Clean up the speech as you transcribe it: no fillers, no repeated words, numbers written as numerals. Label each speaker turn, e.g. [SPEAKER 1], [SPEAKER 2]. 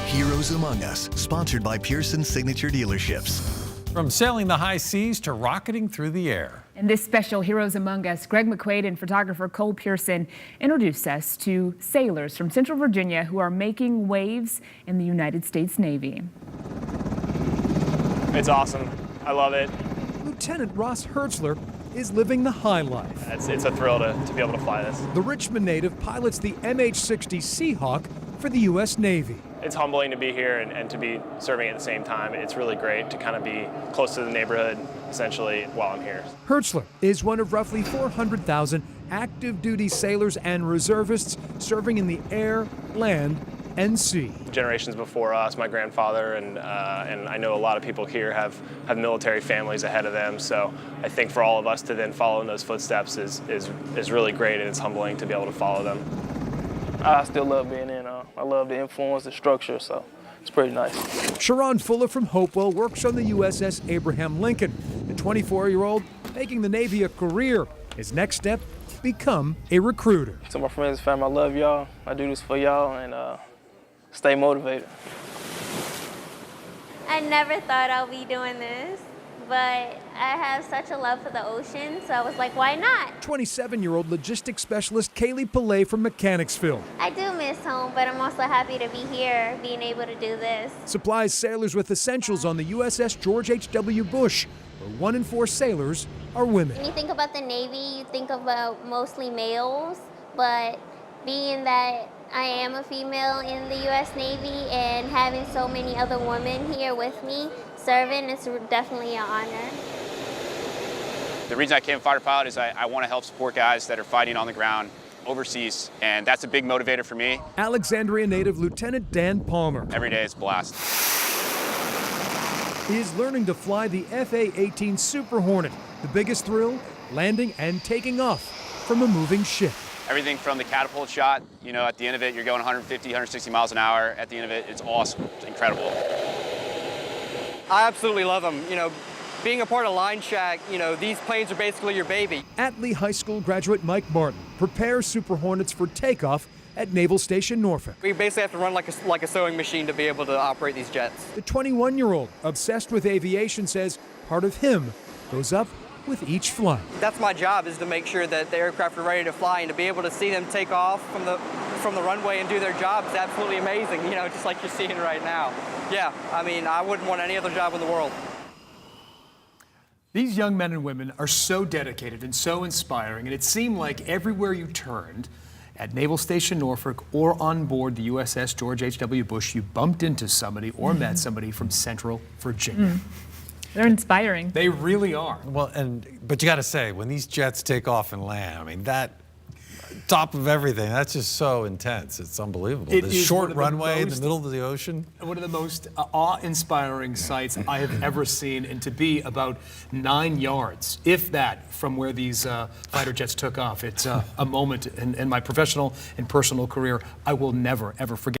[SPEAKER 1] Heroes Among Us, sponsored by Pearson Signature Dealerships.
[SPEAKER 2] From sailing the high seas to rocketing through the air.
[SPEAKER 3] In this special Heroes Among Us, Greg McQuaid and photographer Cole Pearson introduced us to sailors from Central Virginia who are making waves in the United States Navy.
[SPEAKER 4] It's awesome. I love it.
[SPEAKER 5] Lieutenant Ross Hertzler is living the high life.
[SPEAKER 4] It's a thrill to be able to fly this.
[SPEAKER 5] The Richmond native pilots the MH-60 Seahawk for the U.S. Navy.
[SPEAKER 4] It's humbling to be here and to be serving at the same time. It's really great to kind of be close to the neighborhood, essentially, while I'm here.
[SPEAKER 5] Hertzler is one of roughly 400,000 active duty sailors and reservists serving in the air, land, and sea.
[SPEAKER 4] Generations before us, my grandfather and I know a lot of people here have military families ahead of them. So I think for all of us to then follow in those footsteps is really great, and it's humbling to be able to follow them.
[SPEAKER 6] I still love being in. I love the influence, the structure, so it's pretty nice.
[SPEAKER 5] Sharon Fuller from Hopewell works on the USS Abraham Lincoln. The 24-year-old making the Navy a career. His next step, become a recruiter.
[SPEAKER 6] To my friends and family, I love y'all. I do this for y'all, and stay motivated.
[SPEAKER 7] I never thought I'll be doing this, but I have such a love for the ocean, so I was like, why not?
[SPEAKER 5] 27-year-old logistics specialist Kaylee Pillay from Mechanicsville.
[SPEAKER 7] I do miss home, but I'm also happy to be here, being able to do this.
[SPEAKER 5] Supplies sailors with essentials on the USS George H.W. Bush, where 1 in 4 sailors are women.
[SPEAKER 7] When you think about the Navy, you think about mostly males, but being that I am a female in the U.S. Navy and having so many other women here with me serving, it's definitely an honor.
[SPEAKER 8] The reason I became a fighter pilot is I want to help support guys that are fighting on the ground overseas, and that's a big motivator for me.
[SPEAKER 5] Alexandria native Lieutenant Dan Palmer.
[SPEAKER 8] Every day it's a blast.
[SPEAKER 5] He is learning to fly the FA-18 Super Hornet. The biggest thrill, landing and taking off from a moving ship.
[SPEAKER 8] Everything from the catapult shot, you know, at the end of it, you're going 150, 160 miles an hour. At the end of it, it's awesome. It's incredible.
[SPEAKER 9] I absolutely love them. You know, being a part of Line Shack, you know, these planes are basically your baby.
[SPEAKER 5] Atlee High School graduate Mike Martin prepares Super Hornets for takeoff at Naval Station Norfolk.
[SPEAKER 9] We basically have to run like a sewing machine to be able to operate these jets.
[SPEAKER 5] The 21-year-old, obsessed with aviation, says part of him goes up with each flight.
[SPEAKER 9] That's my job, is to make sure that the aircraft are ready to fly, and to be able to see them take off from the runway and do their job is absolutely amazing, you know, just like you're seeing right now. Yeah, I mean, I wouldn't want any other job in the world.
[SPEAKER 5] These young men and women are so dedicated and so inspiring, and it seemed like everywhere you turned, at Naval Station Norfolk or on board the USS George H.W. Bush, you bumped into somebody or met somebody from Central Virginia.
[SPEAKER 3] They're inspiring.
[SPEAKER 5] They really are.
[SPEAKER 2] Well, but you got to say, when these jets take off and land, I mean, that top of everything, that's just so intense. It's unbelievable.
[SPEAKER 5] It
[SPEAKER 2] This
[SPEAKER 5] is
[SPEAKER 2] short
[SPEAKER 5] one of the
[SPEAKER 2] runway in the
[SPEAKER 5] most-
[SPEAKER 2] middle of the ocean.
[SPEAKER 5] One of the most awe-inspiring sights I have ever seen, and to be about 9 yards, if that, from where these fighter jets took off. It's a moment in my professional and personal career I will never, ever forget.